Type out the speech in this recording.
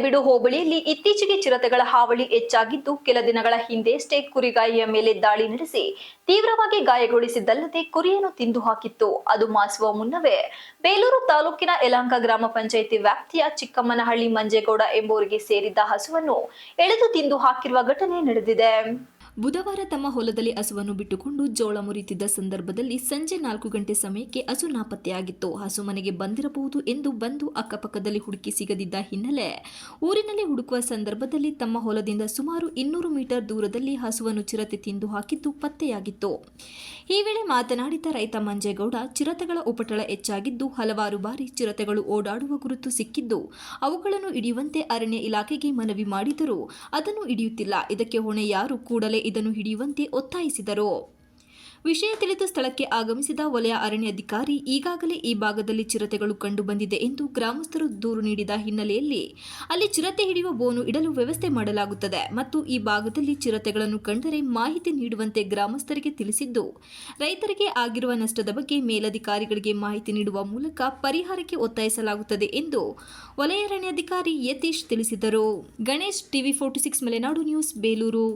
ಹಳೇಬೀಡು ಹೋಬಳಿಯಲ್ಲಿ ಇತ್ತೀಚೆಗೆ ಚಿರತೆಗಳ ಹಾವಳಿ ಹೆಚ್ಚಾಗಿದ್ದು, ಕೆಲ ದಿನಗಳ ಹಿಂದೆಯಷ್ಟೇ ಕುರಿಗಾಯಿಯ ಮೇಲೆ ದಾಳಿ ನಡೆಸಿ ತೀವ್ರವಾಗಿ ಗಾಯಗೊಳಿಸಿದ್ದಲ್ಲದೆ ಕುರಿಯನ್ನು ತಿಂದು ಹಾಕಿತ್ತು. ಅದು ಮಾಸುವ ಮುನ್ನವೇ ಬೇಲೂರು ತಾಲೂಕಿನ ಯಲಹಂಕ ಗ್ರಾಮ ಪಂಚಾಯಿತಿ ವ್ಯಾಪ್ತಿಯ ಚಿಕ್ಕಮ್ಮನಹಳ್ಳಿ ಮಂಜೇಗೌಡ ಎಂಬುವರಿಗೆ ಸೇರಿದ್ದ ಹಸುವನ್ನು ಎಳೆದು ತಿಂದು ಹಾಕಿರುವ ಘಟನೆ ನಡೆದಿದೆ. ಬುಧವಾರ ತಮ್ಮ ಹೊಲದಲ್ಲಿ ಹಸುವನ್ನು ಬಿಟ್ಟುಕೊಂಡು ಜೋಳ ಮುರಿಯುತ್ತಿದ್ದ ಸಂದರ್ಭದಲ್ಲಿ ಸಂಜೆ 4 ಗಂಟೆ ಸಮಯಕ್ಕೆ ಹಸು ನಾಪತ್ತೆಯಾಗಿತ್ತು. ಹಸು ಮನೆಗೆ ಬಂದಿರಬಹುದು ಎಂದು ಬಂದು ಅಕ್ಕಪಕ್ಕದಲ್ಲಿ ಹುಡುಕಿ ಸಿಗದಿದ್ದ ಹಿನ್ನೆಲೆ ಊರಿನಲ್ಲಿ ಹುಡುಕುವ ಸಂದರ್ಭದಲ್ಲಿ ತಮ್ಮ ಹೊಲದಿಂದ ಸುಮಾರು 200 ಮೀಟರ್ ದೂರದಲ್ಲಿ ಹಸುವನ್ನು ಚಿರತೆ ತಿಂದು ಹಾಕಿದ್ದು ಪತ್ತೆಯಾಗಿತ್ತು. ಈ ವೇಳೆ ಮಾತನಾಡಿದ ರೈತ ಮಂಜೇಗೌಡ, ಚಿರತೆಗಳ ಉಪಟಳ ಹೆಚ್ಚಾಗಿದ್ದು ಹಲವಾರು ಬಾರಿ ಚಿರತೆಗಳು ಓಡಾಡುವ ಗುರುತು ಸಿಕ್ಕಿದ್ದು ಅವುಗಳನ್ನು ಹಿಡಿಯುವಂತೆ ಅರಣ್ಯ ಇಲಾಖೆಗೆ ಮನವಿ ಮಾಡಿದರೂ ಅದನ್ನು ಹಿಡಿಯುತ್ತಿಲ್ಲ. ಇದಕ್ಕೆ ಹೊಣೆ ಯಾರು? ಕೂಡಲೇ ಇದನ್ನು ಹಿಡಿಯುವಂತೆ ಒತ್ತಾಯಿಸಿದರು. ವಿಷಯ ತಿಳಿದು ಸ್ಥಳಕ್ಕೆ ಆಗಮಿಸಿದ ವಲಯ ಅರಣ್ಯಾಧಿಕಾರಿ, ಈಗಾಗಲೇ ಈ ಭಾಗದಲ್ಲಿ ಚಿರತೆಗಳು ಕಂಡು ಬಂದಿದೆ ಎಂದು ಗ್ರಾಮಸ್ಥರು ದೂರು ನೀಡಿದ ಹಿನ್ನೆಲೆಯಲ್ಲಿ ಅಲ್ಲಿ ಚಿರತೆ ಹಿಡಿಯುವ ಬೋನು ಇಡಲು ವ್ಯವಸ್ಥೆ ಮಾಡಲಾಗುತ್ತದೆ ಮತ್ತು ಈ ಭಾಗದಲ್ಲಿ ಚಿರತೆಗಳನ್ನು ಕಂಡರೆ ಮಾಹಿತಿ ನೀಡುವಂತೆ ಗ್ರಾಮಸ್ಥರಿಗೆ ತಿಳಿಸಿದ್ದು, ರೈತರಿಗೆ ಆಗಿರುವ ನಷ್ಟದ ಬಗ್ಗೆ ಮೇಲಧಿಕಾರಿಗಳಿಗೆ ಮಾಹಿತಿ ನೀಡುವ ಮೂಲಕ ಪರಿಹಾರಕ್ಕೆ ಒತ್ತಾಯಿಸಲಾಗುತ್ತದೆ ಎಂದು ವಲಯ ಅರಣ್ಯಾಧಿಕಾರಿ ಯತೀಶ್ ತಿಳಿಸಿದರು. Ganesh, TV 46 Malenadu news, Belur.